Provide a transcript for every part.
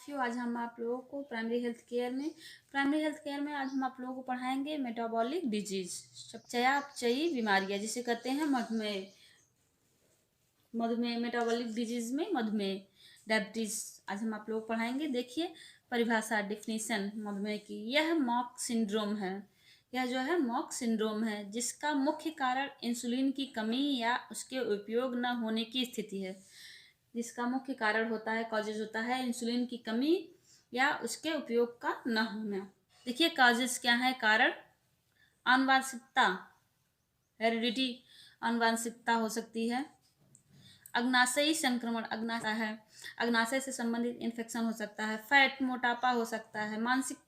साथियों, आज हम आप लोगों को प्राइमरी हेल्थ केयर में आज हम आप लोगों को पढ़ाएंगे मेटाबॉलिक डिजीज, चयापचयी बीमारियां जिसे कहते हैं मधुमेह। मेटाबॉलिक डिजीज में मधुमेह, डायबिटीज आज हम आप लोग को पढ़ाएंगे। देखिए परिभाषा, डिफिनीशन मधुमेह की। यह मॉक सिंड्रोम है। यह जो है मॉक सिंड्रोम है, जिसका मुख्य कारण इंसुलिन की कमी या उसके उपयोग न होने की स्थिति है। जिसका मुख्य कारण होता है, कॉजेज होता है इंसुलिन की कमी या उसके उपयोग का न होना। देखिए कॉजेज क्या है, कारण आनुवांशिकता, हेरिडिटी, आनुवांशिकता हो सकती है। अग्नाशयी संक्रमण, अग्नाशय से संबंधित इन्फेक्शन हो सकता है। फैट, मोटापा हो सकता है। मानसिक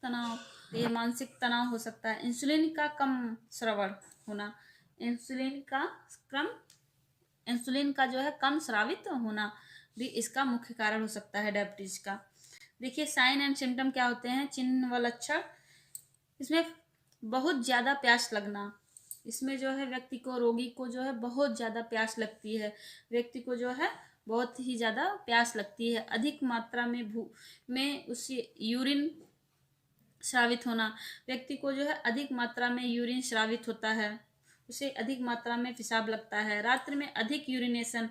तनाव हो सकता है। इंसुलिन का कम स्रावण होना, इंसुलिन का जो है कम स्रावित होना भी इसका मुख्य कारण हो सकता है डायबिटीज का। देखिए साइन एंड सिम्टम क्या होते हैं, चिन्ह व लक्षण। इसमें बहुत ज़्यादा प्यास लगना, इसमें जो है रोगी को जो है बहुत ज़्यादा प्यास लगती है। व्यक्ति को जो है बहुत ही ज़्यादा प्यास लगती है। अधिक मात्रा में उससे यूरिन स्रावित होना, व्यक्ति को जो है अधिक मात्रा में यूरिन स्रावित होता है, उसे अधिक मात्रा में पेशाब लगता है। रात्रि में अधिक यूरिनेशन,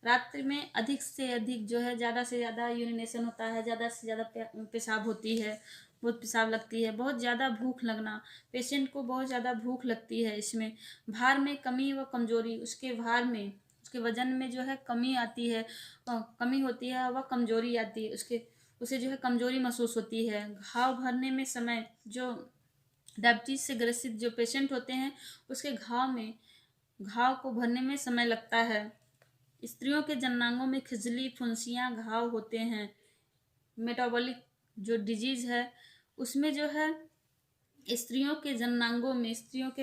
रात्रि में अधिक से अधिक जो है ज़्यादा से ज़्यादा यूरिनेशन होता है, ज़्यादा से ज़्यादा पेशाब होती है, बहुत पेशाब लगती है। बहुत ज़्यादा भूख लगना, पेशेंट को बहुत ज़्यादा भूख लगती है। इसमें भार में कमी व कमजोरी, उसके वजन में जो है कमी आती है, कमी होती है, वह कमजोरी आती है, उसे जो है कमजोरी महसूस होती है। घाव भरने में समय, जो डायबिटीज से ग्रसित जो पेशेंट होते हैं उसके घाव को भरने में समय लगता है। स्त्रियों के जननांगों में खिजली, फुंसियाँ, घाव होते हैं। मेटाबॉलिक जो डिजीज है उसमें जो है स्त्रियों के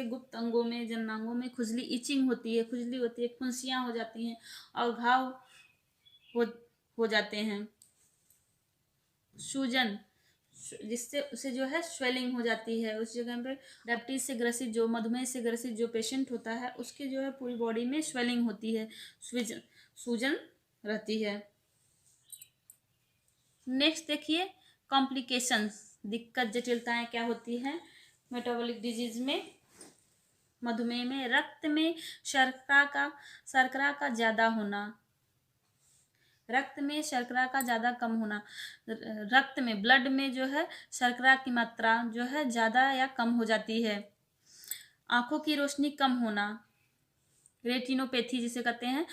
गुप्त अंगों में, जननांगों में खुजली, इचिंग होती है, फुंसियाँ हो जाती हैं और घाव हो जाते हैं। सूजन, जिससे उसे जो है स्वेलिंग हो जाती है उस जगह पे। डायबिटीज से ग्रसित, जो मधुमेह से ग्रसित जो पेशेंट होता है उसके जो है पूरी बॉडी में स्वेलिंग होती है, सूजन रहती है। नेक्स्ट देखिए कॉम्प्लिकेशंस, दिक्कत जटिलताएं क्या होती हैं मेटाबॉलिक डिजीज में, मधुमेह में। रक्त में शर्करा का ज़्यादा होना, रक्त में शर्करा का ज़्यादा कम होना, रक्त में, ब्लड में जो है शर्करा की मात्रा जो है ज़्यादा या कम हो जाती है। आँखों की रोशनी कम होना, रेटिनोपैथी जिसे कहते हैं,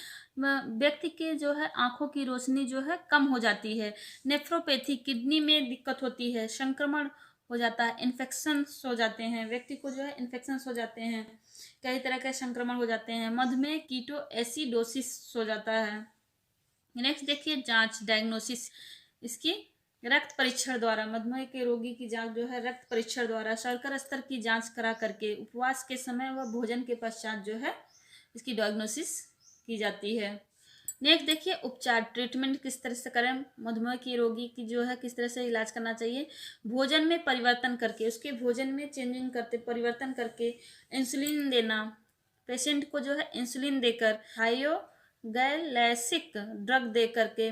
व्यक्ति के जो है आँखों की रोशनी जो है कम हो जाती है। नेफ्रोपैथी, किडनी में दिक्कत होती है, संक्रमण हो जाता है, इन्फेक्शंस हो जाते हैं, व्यक्ति को जो है इन्फेक्शंस हो जाते हैं, कई तरह के संक्रमण हो जाते हैं। मधुमेह कीटो एसिडोसिस हो जाता है। नेक्स्ट देखिए जांच, डायग्नोसिस, इसकी रक्त परीक्षण द्वारा, मधुमेह के रोगी की जांच जो है रक्त परीक्षण द्वारा, शर्करा स्तर की जांच करा करके, उपवास के समय व भोजन के पश्चात जो है इसकी डायग्नोसिस की जाती है। नेक्स्ट देखिए उपचार, ट्रीटमेंट किस तरह से करें, मधुमेह की रोगी की जो है किस तरह से इलाज करना चाहिए। भोजन में परिवर्तन करके, उसके भोजन में परिवर्तन करके इंसुलिन देना, पेशेंट को जो है इंसुलिन देकर, हाइयोगैलेसिक ड्रग दे करके,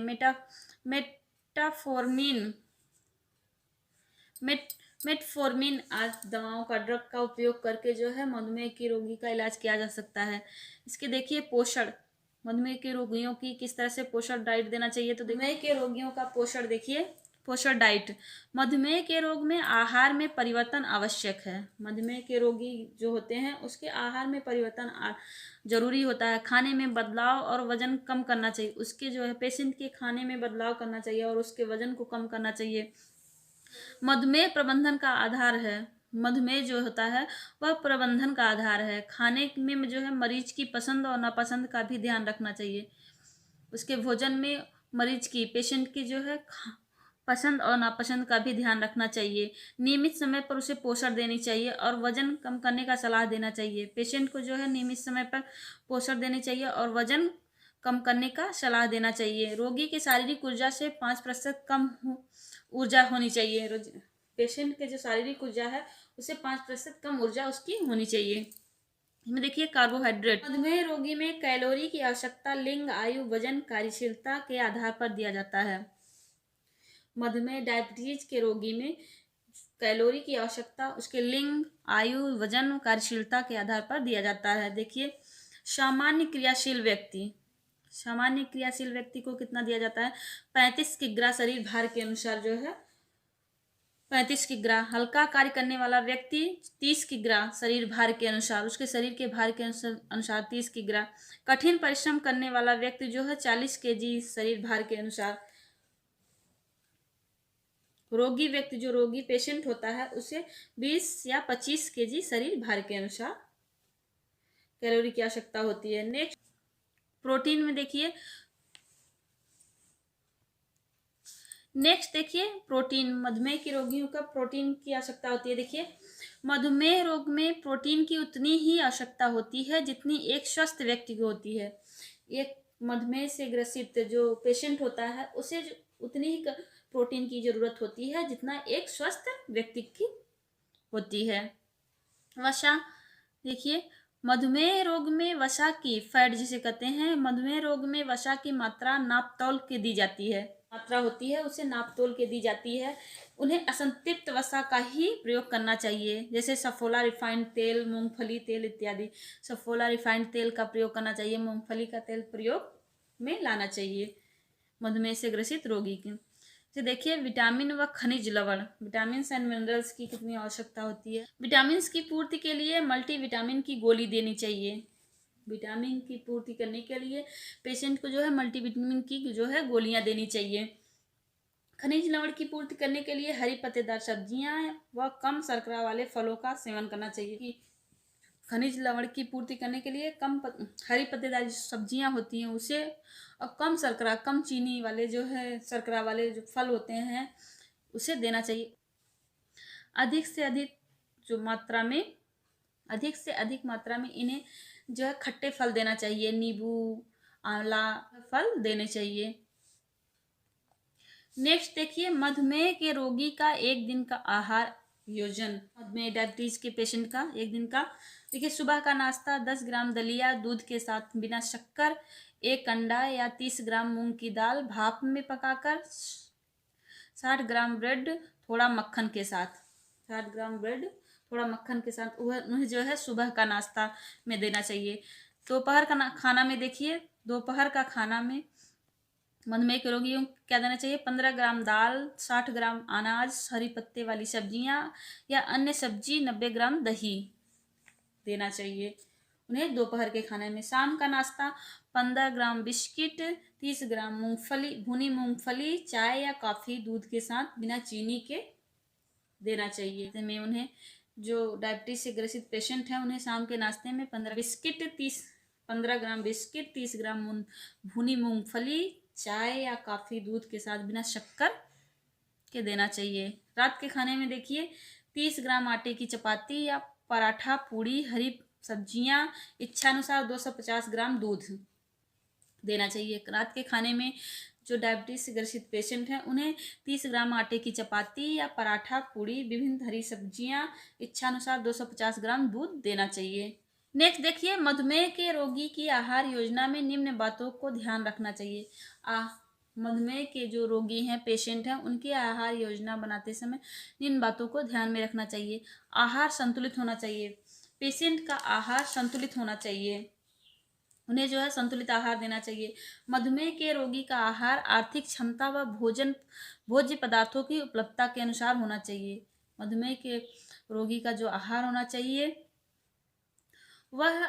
मेटफॉर्मिन आदि दवाओं का, ड्रग का उपयोग करके जो है मधुमेह की रोगी का इलाज किया जा सकता है। इसके देखिए पोषण, मधुमेह के रोगियों की किस तरह से पोषण डाइट देना चाहिए। तो मधुमेह के रोगियों का पोषण देखिए, पोषण डाइट, मधुमेह के रोग में आहार में परिवर्तन आवश्यक है। मधुमेह के रोगी जो होते हैं उसके आहार में परिवर्तन जरूरी होता है। खाने में बदलाव और वजन कम करना चाहिए, उसके जो है पेशेंट के खाने में बदलाव करना चाहिए और उसके वजन को कम करना चाहिए। मधुमेह प्रबंधन का आधार है, मधुमेह जो होता है वह प्रबंधन का आधार है। खाने में जो है मरीज की पसंद और नापसंद का भी ध्यान रखना चाहिए। उसके भोजन में मरीज की, पेशेंट की जो है पसंद और नापसंद का भी ध्यान रखना चाहिए। नियमित समय पर उसे पोषण देनी चाहिए और वजन कम करने का सलाह देना चाहिए। पेशेंट को जो है नियमित समय पर पोषण देनी चाहिए और वजन कम करने का सलाह देना चाहिए। रोगी की शारीरिक ऊर्जा से 5% कम ऊर्जा होनी चाहिए। पेशेंट के जो शारीरिक ऊर्जा है उसे 5% कम ऊर्जा उसकी होनी चाहिए। इसमें देखिए कार्बोहाइड्रेट, मधुमेह रोगी में कैलोरी की आवश्यकता लिंग, आयु, वजन, कार्यशीलता के आधार पर दिया जाता है। मधुमेह डायबिटीज के रोगी में कैलोरी की आवश्यकता उसके लिंग, आयु, वजन, कार्यशीलता के आधार पर दिया जाता है। देखिए, सामान्य क्रियाशील व्यक्ति को कितना दिया जाता है? 35 किग्रा शरीर भार के अनुसार जो है 35 किग्रा। हल्का कार्य करने वाला व्यक्ति 30 किग्रा शरीर भार के अनुसार, उसके शरीर के भार के अनुसार 30 किग्रा। कठिन परिश्रम करने वाला व्यक्ति जो है 40 केजी शरीर भार के अनुसार। रोगी व्यक्ति, जो रोगी पेशेंट होता है, उसे 20 या 25 केजी शरीर भार के अनुसार कैलोरी की आवश्यकता होती है। नेक्स्ट, प्रोटीन में देखिए, प्रोटीन, मधुमेह के रोगियों का प्रोटीन की आवश्यकता होती है। देखिए, मधुमेह रोग में प्रोटीन की उतनी ही आवश्यकता होती है जितनी एक स्वस्थ व्यक्ति को होती है। एक मधुमेह से ग्रसित जो पेशेंट होता है उसे उतनी ही प्रोटीन की जरूरत होती है जितना एक स्वस्थ व्यक्ति की होती है। वसा, देखिए, मधुमेह रोग में वसा की, फैट जिसे कहते हैं, मधुमेह रोग में वसा की मात्रा नापतोल के दी जाती है, मात्रा होती है उसे नापतोल के दी जाती है। उन्हें असंतृप्त वसा का ही प्रयोग करना चाहिए, जैसे सफोला, रिफाइंड तेल, मूंगफली तेल इत्यादि। सफोला, रिफाइंड तेल का प्रयोग करना चाहिए, मूंगफली का तेल प्रयोग में लाना चाहिए मधुमेह से ग्रसित रोगी की। तो देखिए, विटामिन व खनिज लवण, विटामिन एंड मिनरल्स की कितनी आवश्यकता होती है? विटामिन की पूर्ति के लिए मल्टीविटामिन की गोली देनी चाहिए। विटामिन की पूर्ति करने के लिए पेशेंट को जो है मल्टीविटामिन की जो है गोलियां देनी चाहिए। खनिज लवण की पूर्ति करने के लिए हरी पत्तेदार सब्जियां व कम शर्करा वाले फलों का सेवन करना चाहिए। खनिज लवण की पूर्ति करने के लिए हरी पत्तेदार सब्जियां होती हैं उसे, और कम शर्करा, कम चीनी वाले जो है शर्करा वाले जो फल होते हैं उसे देना चाहिए। अधिक से अधिक मात्रा में इन्हें जो है खट्टे फल देना चाहिए, नींबू, आंवला फल देने चाहिए। नेक्स्ट देखिए, मधुमेह के रोगी का एक दिन का आहार योजन, मधुमेह डायबिटीज के पेशेंट का एक दिन का। देखिए, सुबह का नाश्ता 10 ग्राम दलिया दूध के साथ बिना शक्कर, 1 अंडा या 30 ग्राम मूंग की दाल भाप में पकाकर, 60 ग्राम ब्रेड थोड़ा मक्खन के साथ, 60 ग्राम ब्रेड थोड़ा मक्खन के साथ उन्हें जो है सुबह का नाश्ता में देना चाहिए। दोपहर का खाना में देखिए, दोपहर का खाना में मधुमेह के रोगियों को क्या देना चाहिए? 15 ग्राम दाल, 60 ग्राम अनाज, हरी पत्ते वाली सब्जियां या अन्य सब्जी, 90 ग्राम दही देना चाहिए उन्हें दोपहर के खाने में। शाम का नाश्ता 15 ग्राम बिस्किट, 30 ग्राम भुनी मूंगफली, चाय या कॉफ़ी दूध के साथ बिना चीनी के देना चाहिए। में उन्हें जो डायबिटीज से ग्रसित पेशेंट हैं उन्हें शाम के नाश्ते में 15 ग्राम बिस्किट, 30 ग्राम भुनी मूंगफली, चाय या कॉफ़ी दूध के साथ बिना शक्कर के देना चाहिए। रात के खाने में देखिए, 30 ग्राम आटे की चपाती या पराठा, पूड़ी, हरी सब्जियां, इच्छानुसार 250 ग्राम दूध देना चाहिए। रात के खाने में जो डायबिटीज से ग्रसित पेशेंट हैं उन्हें 30 ग्राम आटे की चपाती या पराठा, पूड़ी, विभिन्न हरी सब्जियां, इच्छानुसार 250 ग्राम दूध देना चाहिए। नेक्स्ट देखिए, मधुमेह के रोगी की आहार योजना में निम्न बातों को ध्यान रखना चाहिए। मधुमेह के जो रोगी हैं, पेशेंट हैं, उनकी आहार योजना बनाते समय निम्न बातों को ध्यान में रखना चाहिए। आहार संतुलित होना चाहिए, पेशेंट का आहार संतुलित होना चाहिए, उन्हें जो है संतुलित आहार देना चाहिए। मधुमेह के रोगी का आहार आर्थिक क्षमता व भोज्य पदार्थों की उपलब्धता के अनुसार होना चाहिए। मधुमेह के रोगी का जो आहार होना चाहिए वह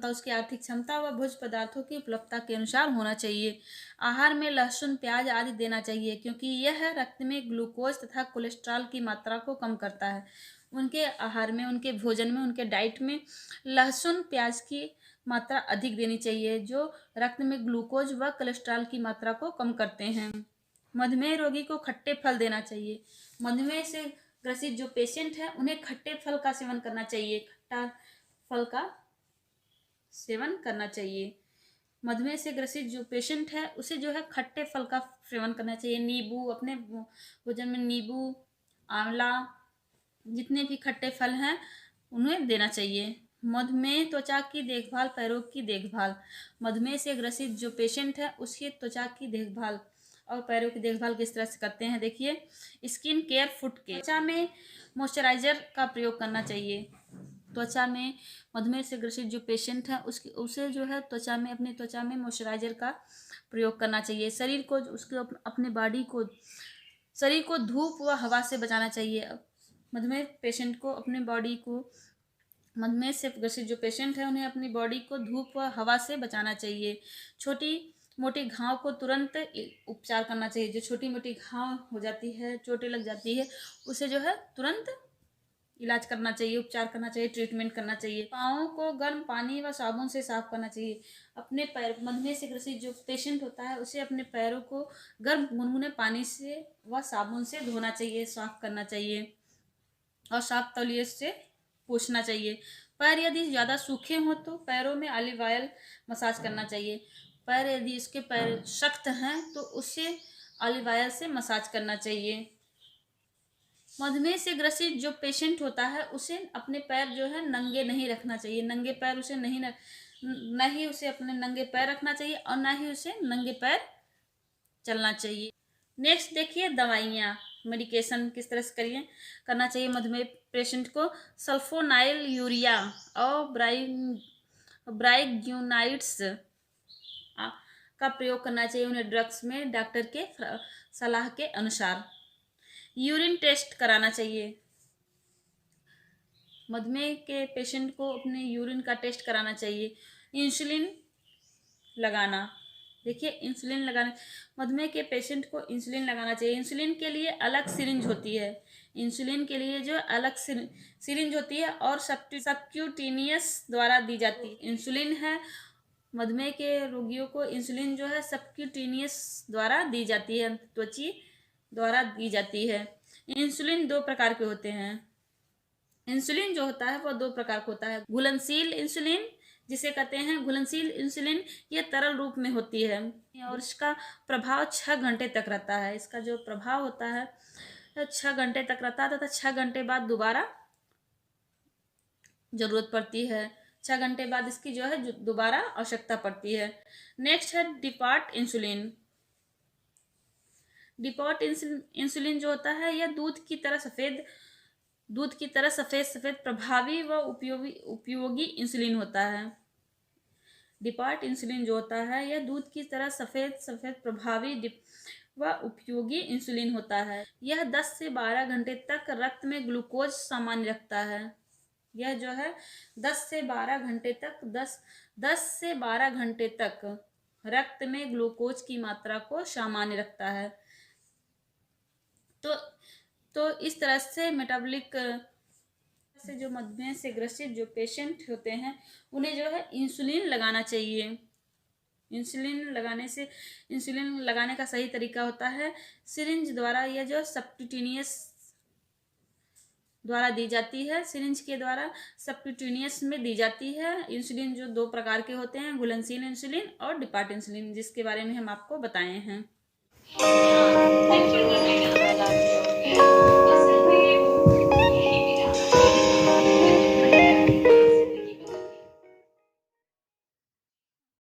उसकी आर्थिक क्षमता व भोज्य पदार्थों की उपलब्धता के अनुसार होना चाहिए। आहार में लहसुन, प्याज आदि देना चाहिए क्योंकि यह रक्त में ग्लूकोज तथा कोलेस्ट्रॉल की मात्रा को कम करता है। उनके आहार में, उनके भोजन में, उनके डाइट में लहसुन, प्याज की मात्रा अधिक देनी चाहिए जो रक्त में ग्लूकोज व कोलेस्ट्रॉल की मात्रा को कम करते हैं। मधुमेह रोगी को खट्टे फल देना चाहिए। मधुमेह से ग्रसित जो पेशेंट है उन्हें खट्टे फल का सेवन करना चाहिए, खट्टा फल का सेवन करना चाहिए। मधुमेह से ग्रसित जो पेशेंट है उसे जो है खट्टे फल का सेवन करना चाहिए। नींबू, अपने भोजन में नींबू, आंवला, जितने भी खट्टे फल हैं उन्हें देना चाहिए। मधुमेह त्वचा की देखभाल, पैरों की देखभाल, मधुमेह से ग्रसित जो पेशेंट है उसकी त्वचा की देखभाल और पैरों की देखभाल किस तरह से करते हैं, देखिए। Skin care, foot care. त्वचा में मॉइस्चराइजर का प्रयोग करना चाहिए। त्वचा में मधुमेह से ग्रसित जो पेशेंट है उसे जो है त्वचा में, अपनी त्वचा में मॉइस्चराइजर का प्रयोग करना चाहिए। शरीर को, उसके अपने बॉडी को, शरीर को धूप व हवा से बचाना चाहिए। मधुमेह पेशेंट को अपने बॉडी को, मधुमेह से ग्रसित जो पेशेंट है उन्हें अपनी बॉडी को धूप व हवा से बचाना चाहिए। छोटी मोटी घाव को तुरंत उपचार करना चाहिए। जो छोटी मोटी घाव हो जाती है, चोटें लग जाती है, उसे जो है तुरंत इलाज करना चाहिए, उपचार करना चाहिए, ट्रीटमेंट करना चाहिए। पाँवों को गर्म पानी व साबुन से साफ करना चाहिए। अपने पैर, मधुमेह से ग्रसित जो पेशेंट होता है उसे अपने पैरों को गर्म गुनगुने पानी से व साबुन से धोना चाहिए, साफ करना चाहिए और साफ तौलिए से पोंछना चाहिए। पैर यदि ज़्यादा सूखे हों तो पैरों में ऑलिव ऑयल मसाज करना चाहिए। पैर यदि इसके पैर सख्त हैं तो उसे ऑलिव ऑयल से मसाज करना चाहिए। मधुमेह से ग्रसित जो पेशेंट होता है उसे अपने पैर जो है नंगे नहीं रखना चाहिए। नंगे पैर उसे न ही उसे अपने नंगे पैर रखना चाहिए और ना ही उसे नंगे पैर चलना चाहिए। नेक्स्ट देखिए दवाइयाँ, मेडिकेशन किस तरह से करना चाहिए मधुमेह पेशेंट को। सल्फोनाइल यूरिया और ब्राइग्यूनाइड्स का प्रयोग करना चाहिए उन्हें ड्रग्स में डॉक्टर के सलाह के अनुसार। यूरिन टेस्ट कराना चाहिए। मधुमेह के पेशेंट को अपने यूरिन का टेस्ट कराना चाहिए। इंसुलिन लगाना, देखिए इंसुलिन लगाना, मधुमेह के पेशेंट को इंसुलिन लगाना चाहिए। इंसुलिन के लिए अलग सिरिंज होती है। इंसुलिन के लिए जो अलग सिरिंज होती है और सबक्यूटेनियस द्वारा दी जाती है। इंसुलिन है, मधुमेह के रोगियों को इंसुलिन जो है सबक्यूटेनियस द्वारा दी जाती है, त्वचा द्वारा दी जाती है। इंसुलिन दो प्रकार के होते हैं। इंसुलिन जो होता है वह दो प्रकार का होता है। घुलनशील इंसुलिन जिसे कहते हैं घुलनशील इंसुलिन, ये तरल रूप में होती है और इसका प्रभाव 6 घंटे तक रहता है। इसका जो प्रभाव होता है 6 घंटे तक रहता है तथा 6 घंटे बाद दोबारा जरूरत पड़ती है। 6 घंटे बाद इसकी जो है दोबारा आवश्यकता पड़ती है। नेक्स्ट है डिपार्ट इंसुलिन। डिपार्ट इंसुलिन जो होता है यह दूध की तरह सफेद प्रभावी व उपयोगी इंसुलिन होता है। डिपार्ट इंसुलिन जो होता है यह दूध की तरह सफेद प्रभावी व उपयोगी इंसुलिन होता है। यह 10 से 12 घंटे तक रक्त में ग्लूकोज सामान्य रखता है। यह जो है 10 से 12 घंटे तक रक्त में ग्लूकोज की मात्रा को सामान्य रखता है। तो इस तरह से मेटाबॉलिक से जो मधुमेह से ग्रसित जो पेशेंट होते हैं उन्हें जो है इंसुलिन लगाना चाहिए। इंसुलिन लगाने का सही तरीका होता है सिरिंज द्वारा, या जो सबक्यूटेनियस द्वारा दी जाती है। सिरिंज के द्वारा सबक्यूटेनियस में दी जाती है। इंसुलिन जो दो प्रकार के होते हैं, घुलनशील इंसुलिन और डिपार्ट इंसुलिन, जिसके बारे में हम आपको बताए हैं।